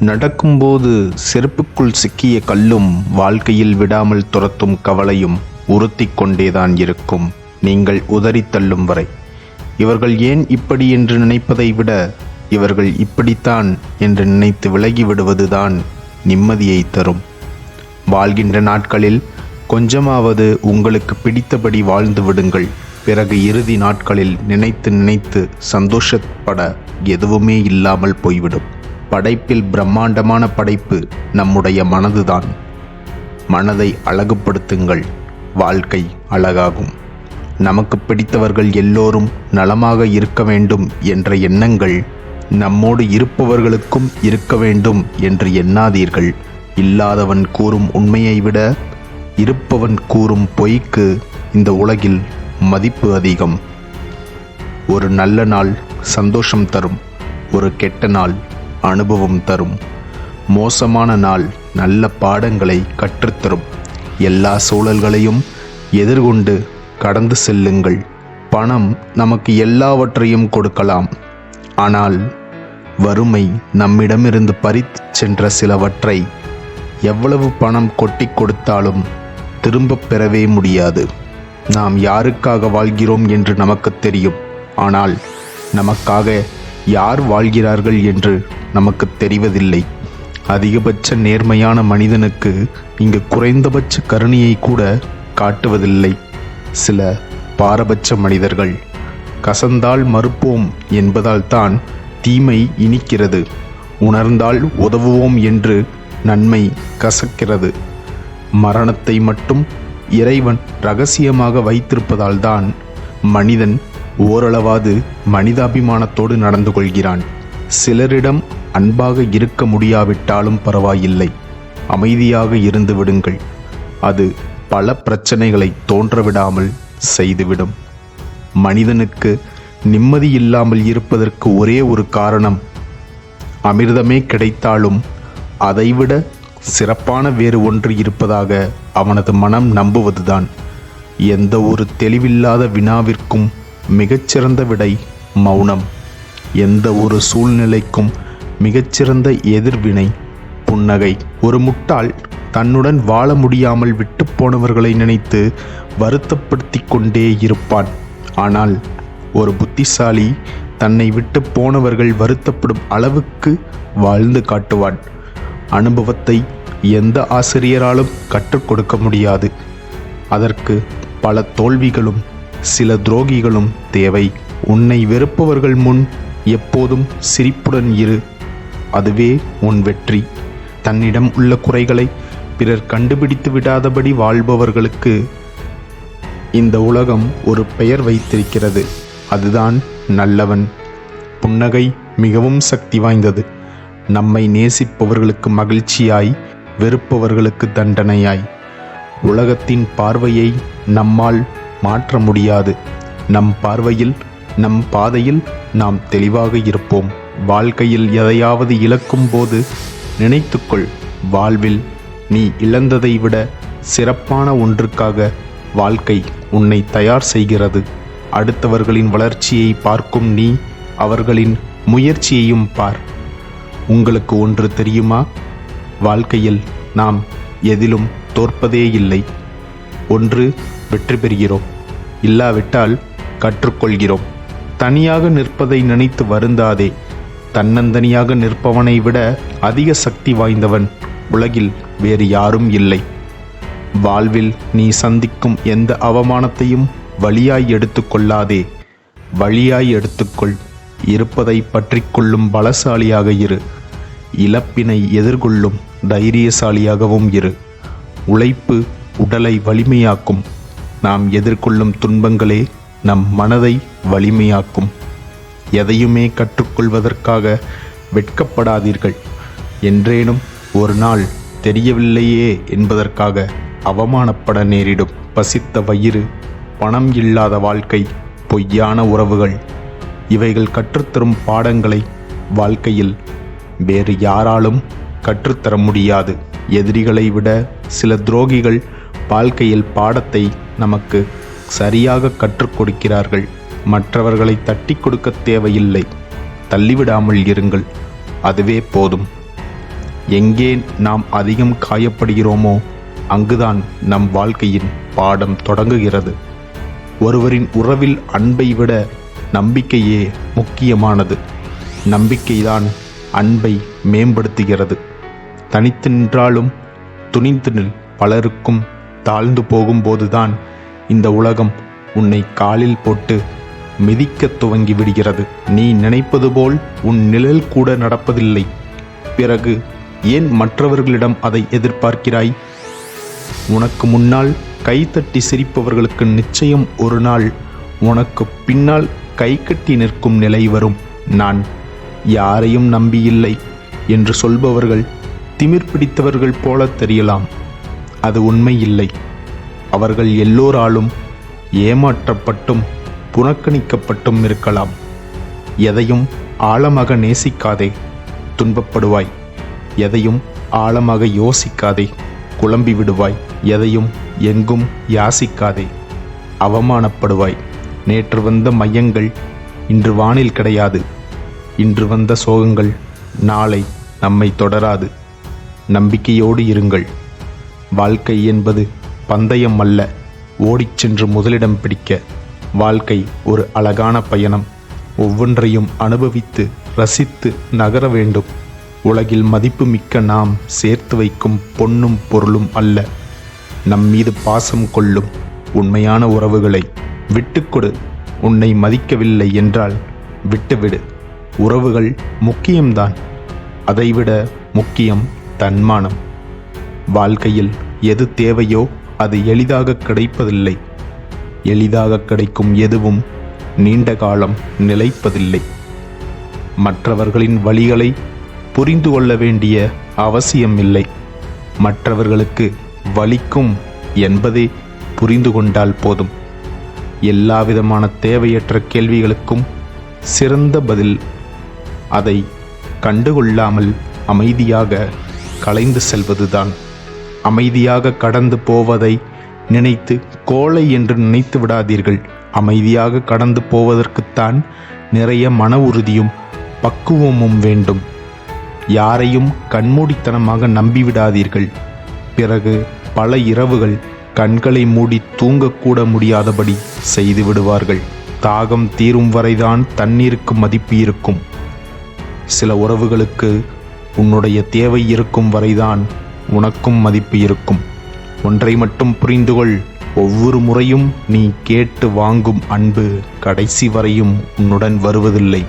நடக்கும்போது செருப்புக்குள் சிக்கிய கல்லும் வாழ்க்கையில் விடாமல் துரத்தும் கவலையும் உறுத்திக் கொண்டேதான் இருக்கும், நீங்கள் உதறித் தள்ளும் வரை. இவர்கள் ஏன் இப்படி என்று நினைப்பதை விட இவர்கள் இப்படித்தான் என்று நினைத்து விலகிவிடுவதுதான் நிம்மதியை தரும். வாழ்கின்ற நாட்களில் கொஞ்சமாவது உங்களுக்கு பிடித்தபடி வாழ்ந்து விடுங்கள். பிறகு இறுதி நாட்களில் நினைத்து நினைத்து சந்தோஷப்பட எதுவுமே இல்லாமல் போய்விடும். படைப்பில் பிரம்மாண்டமான படைப்பு நம்முடைய மனதுதான். மனதை அழகுபடுத்துங்கள், வாழ்க்கை அழகாகும். நமக்கு பிடித்தவர்கள் எல்லோரும் நலமாக இருக்க வேண்டும் என்ற எண்ணங்கள் நம்மோடு இருப்பவர்களுக்கும் இருக்க வேண்டும் என்று எண்ணாதீர்கள். இல்லாதவன் கூறும் உண்மையை விட இருப்பவன் கூறும் பொய்க்கு இந்த உலகில் மதிப்பு அதிகம். ஒரு நல்ல நாள் சந்தோஷம் தரும், ஒரு கெட்ட நாள் அனுபவம் தரும். மோசமான நாள் நல்ல பாடங்களை கற்றுத்தரும். எல்லா சூழல்களையும் எதிர்கொண்டு கடந்து செல்லுங்கள். பணம் நமக்கு எல்லாவற்றையும் கொடுக்கலாம், ஆனால் வறுமை நம்மிடமிருந்து பறித்து சென்ற சிலவற்றை எவ்வளவு பணம் கொட்டி கொடுத்தாலும் திரும்பப் பெறவே முடியாது. நாம் யாருக்காக வாழ்கிறோம் என்று நமக்கு தெரியும், ஆனால் நமக்காக யார் வாழ்கிறார்கள் என்று நமக்கு தெரிவதில்லை. அதிகபட்ச நேர்மையான மனிதனுக்கு இங்கு குறைந்தபட்ச கருணையை கூட காட்டுவதில்லை. சில பாரபட்ச மனிதர்கள் கசந்தால் மறுப்போம் என்பதால் தான் தீமை இனிக்கிறது. உணர்ந்தால் உதவுவோம் என்று நன்மை கசக்கிறது. மரணத்தை மட்டும் இறைவன் ரகசியமாக வைத்திருப்பதால் தான் மனிதன் ஓரளவாது மனிதாபிமானத்தோடு நடந்து கொள்கிறான். சிலரிடம் அன்பாக இருக்க முடியாவிட்டாலும் பரவாயில்லை, அமைதியாக இருந்து விடுங்கள். அது பல பிரச்சனைகளை தோன்றவிடாமல் செய்துவிடும். மனிதனுக்கு நிம்மதி இல்லாமல் இருப்பதற்கு ஒரே ஒரு காரணம், அமிர்தமே கிடைத்தாலும் அதைவிட சிறப்பான வேறு ஒன்று இருப்பதாக அவனது மனம் நம்புவதுதான். எந்த ஒரு தெளிவில்லாத வினாவிற்கும் மிகச்சிறந்த விடை மௌனம். எந்த ஒரு சூழ்நிலைக்கும் மிகச்சிறந்த எதிர்வினை புன்னகை. ஒரு முட்டாள் தன்னுடன் வாழ முடியாமல் விட்டு போனவர்களை நினைத்து வருத்தப்படுத்தி கொண்டே இருப்பான். ஆனால் ஒரு புத்திசாலி தன்னை விட்டு போனவர்கள் வருத்தப்படும் அளவுக்கு வாழ்ந்து காட்டுவான். அனுபவத்தை எந்த ஆசிரியராலும் கற்றுக் கொடுக்க முடியாது. அதற்கு பல தோல்விகளும் சில துரோகிகளும் தேவை. உன்னை வெறுப்பவர்கள் முன் எப்போதும் சிரிப்புடன் இரு, அதுவே உன் வெற்றி. தன்னிடம் உள்ள குறைகளை பிறர் கண்டுபிடித்து விடாதபடி வாழ்பவர்களுக்கு இந்த உலகம் ஒரு பெயர் வைத்திருக்கிறது, அதுதான் நல்லவன். புன்னகை மிகவும் சக்தி வாய்ந்தது. நம்மை நேசிப்பவர்களுக்கு மகிழ்ச்சியாய், வெறுப்பவர்களுக்கு தண்டனையாய். உலகத்தின் பார்வையை நம்மால் மாற்ற முடியாது. நம் பார்வையில், நம் பாதையில் நாம் தெளிவாக இருப்போம். வாழ்க்கையில் எதையாவது இழக்கும் போது நினைத்துக்கொள், வாழ்வில் நீ இழந்ததை விட சிறப்பான ஒன்றுக்காக வாழ்க்கை உன்னை தயார் செய்கிறது. அடுத்தவர்களின் வளர்ச்சியை பார்க்கும் நீ அவர்களின் முயற்சியையும் பார். உங்களுக்கு ஒன்று தெரியுமா? வாழ்க்கையில் நாம் எதிலும் தோற்பதே இல்லை. ஒன்று வெற்றி பெறுகிறோம், இல்லாவிட்டால் கற்றுக்கொள்கிறோம். தனியாக நிற்பதை நினைத்து வருந்தாதே. தன்னந்தனியாக நிற்பவனை விட அதிக சக்தி வாய்ந்தவன் உலகில் வேறு யாரும் இல்லை. வாழ்வில் நீ சந்திக்கும் எந்த அவமானத்தையும் வலியாய் எடுத்துக்கொள்ளாதே, வழியாய் எடுத்துக்கொள். இருப்பதை பற்றி கொள்ளும் பலசாலியாக இரு. இழப்பினை எதிர்கொள்ளும் தைரியசாலியாகவும் இரு. உழைப்பு உடலை வலிமையாக்கும். நாம் எதிர்கொள்ளும் துன்பங்களே நம் மனதை வலிமையாக்கும். எதையுமே கற்றுக்கொள்வதற்காக வெட்கப்படாதீர்கள். என்றேனும் ஒரு நாள் தெரியவில்லையே என்பதற்காக அவமானப்பட நேரிடும். பசித்த வயிறு, பணம் இல்லாத வாழ்க்கை, பொய்யான உறவுகள், இவைகள் கற்றுத்தரும் பாடங்களை வாழ்க்கையில் வேறு யாராலும் கற்றுத்தர முடியாது. எதிரிகளை விட சில துரோகிகள் வாழ்க்கையில் பாடத்தை நமக்கு சரியாக கற்றுக் கொடுக்கிறார்கள். மற்றவர்களை தட்டி கொடுக்க தேவையில்லை, தள்ளிவிடாமல் இருங்கள், அதுவே போதும். எங்கே நாம் அதிகம் காயப்படுகிறோமோ அங்குதான் நம் வாழ்க்கையின் பாடம் தொடங்குகிறது. ஒருவரின் உறவில் அன்பை விட நம்பிக்கையே முக்கியமானது. நம்பிக்கைதான் அன்பை மேம்படுத்துகிறது. தனித்து நின்றாலும் துணிந்து நில். பலருக்கும் தாழ்ந்து போகும்போதுதான் இந்த உலகம் உன்னை காலில் போட்டு மிதிக்க துவங்கி விடுகிறது. நீ நினைப்பது போல் உன் நிழல் கூட நடப்பதில்லை. பிறகு ஏன் மற்றவர்களிடம் அதை எதிர்பார்க்கிறாய்? உனக்கு முன்னால் கைத்தட்டி சிரிப்பவர்களுக்கு நிச்சயம் ஒரு நாள் உனக்கு பின்னால் கைகட்டி நிற்கும் நிலை வரும். நான் யாரையும் நம்பியில்லை என்று சொல்பவர்கள் திமிர் பிடித்தவர்கள் போல தெரியலாம். அது உண்மை இல்லை. அவர்கள் எல்லோராலும் ஏமாற்றப்பட்டும் புறக்கணிக்கப்பட்டும் இருக்கலாம். எதையும் ஆழமாக நேசிக்காதே, துன்பப்படுவாய். எதையும் ஆழமாக யோசிக்காதே, குழம்பி விடுவாய். எதையும் எங்கும் யாசிக்காதே, அவமானப்படுவாய். நேற்று வந்த மையங்கள் இன்று வானில் கிடையாது. இன்று வந்த சோகங்கள் நாளை நம்மை தொடராது. நம்பிக்கையோடு இருங்கள். வாழ்க்கை என்பது பந்தயம் அல்ல, ஓடிச் சென்று முதலிடம் பிடிக்க. வாழ்க்கை ஒரு அழகான பயணம். ஒவ்வொன்றையும் அனுபவித்து ரசித்து நகர வேண்டும். உலகில் மதிப்புமிக்க நாம் சேர்த்து வைக்கும் பொன்னும் பொருளும் அல்ல, நம் மீது பாசம் கொள்ளும் உண்மையான உறவுகளை. விட்டுக்கொடு. உன்னை மதிக்கவில்லை என்றால் விட்டுவிடு. உறவுகள் முக்கியம்தான், அதைவிட முக்கியம் தன்மானம். வாழ்க்கையில் எது தேவையோ அது எளிதாக கிடைப்பதில்லை. எளிதாக கிடைக்கும் எதுவும் நீண்ட காலம் நிலைப்பதில்லை. மற்றவர்களின் வழிகளை புரிந்து கொள்ள வேண்டிய அவசியம் இல்லை. மற்றவர்களுக்கு வலிக்கும் என்பதை புரிந்து கொண்டால் போதும். எல்லாவிதமான தேவையற்ற கேள்விகளுக்கும் சிறந்த பதில் அதை கண்டுகொள்ளாமல் அமைதியாக கலைந்து செல்வதுதான். அமைதியாக கடந்து போவதை நினைத்து கோழை என்று நினைத்து விடாதீர்கள். அமைதியாக கடந்து போவதற்குத்தான் நிறைய மன உறுதியும் பக்குவமும் வேண்டும். யாரையும் கண்மூடித்தனமாக நம்பிவிடாதீர்கள். பிறகு பல இரவுகள் கண்களை மூடி தூங்கக்கூட முடியாதபடி செய்து விடுவார்கள். தாகம் தீரும் வரைதான் தண்ணீருக்கு மதிப்பு இருக்கும். சில உறவுகளுக்கு உன்னுடைய தேவை இருக்கும் வரைதான் உனக்கும் மதிப்பு இருக்கும். ஒன்றை மட்டும் புரிந்துகொள், ஒவ்வொரு முறையும் நீ கேட்டு வாங்கும் அன்பு கடைசி வரையும் உன்னுடன் வருவதில்லை.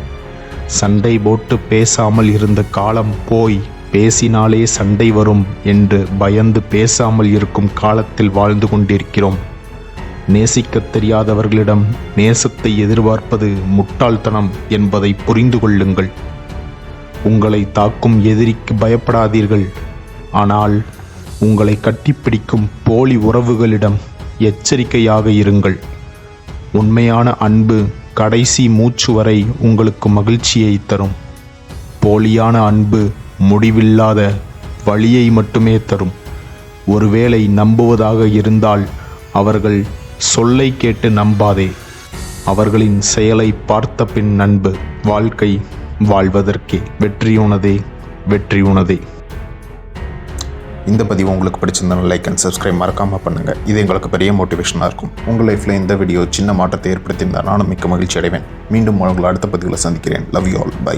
சண்டை போட்டு பேசாமல் இருந்த காலம் போய் பேசினாலே சண்டை வரும் என்று பயந்து பேசாமல் இருக்கும் காலத்தில் வாழ்ந்து கொண்டிருக்கிறோம். நேசிக்கத் தெரியாதவர்களிடம் நேசத்தை எதிர்பார்ப்பது முட்டாள்தனம் என்பதை புரிந்து கொள்ளுங்கள். உங்களை தாக்கும் எதிரிக்கு பயப்படாதீர்கள். ஆனால் உங்களை கட்டிப்பிடிக்கும் போலி உறவுகளிடம் எச்சரிக்கையாக இருங்கள். உண்மையான அன்பு கடைசி மூச்சு வரை உங்களுக்கு மகிழ்ச்சியை தரும். போலியான அன்பு முடிவில்லாத வலியை மட்டுமே தரும். ஒருவேளை நம்புவதாக இருந்தால் அவர்கள் சொல்லை கேட்டு நம்பாதே, அவர்களின் செயலை பார்த்த பின் நண்பு. வாழ்க்கை வாழ்வதற்கே. வெற்றியுனதே, வெற்றியுனதே. இந்த பதிவு உங்களுக்கு பிடிச்சிருந்தாலும் லைக் அண்ட் சப்ஸ்கிரைப் மறக்காமல் பண்ணுங்கள். இது எங்களுக்கு பெரிய மோட்டிவேஷனாக இருக்கும். உங்கள் லைஃப்பில் இந்த வீடியோ சின்ன மாற்றத்தை ஏற்படுத்தியிருந்தால் நானும் மிக்க மகிழ்ச்சி அடைவேன். மீண்டும் உங்களை அடுத்த பதிவில் சந்திக்கிறேன். Love you all. பை.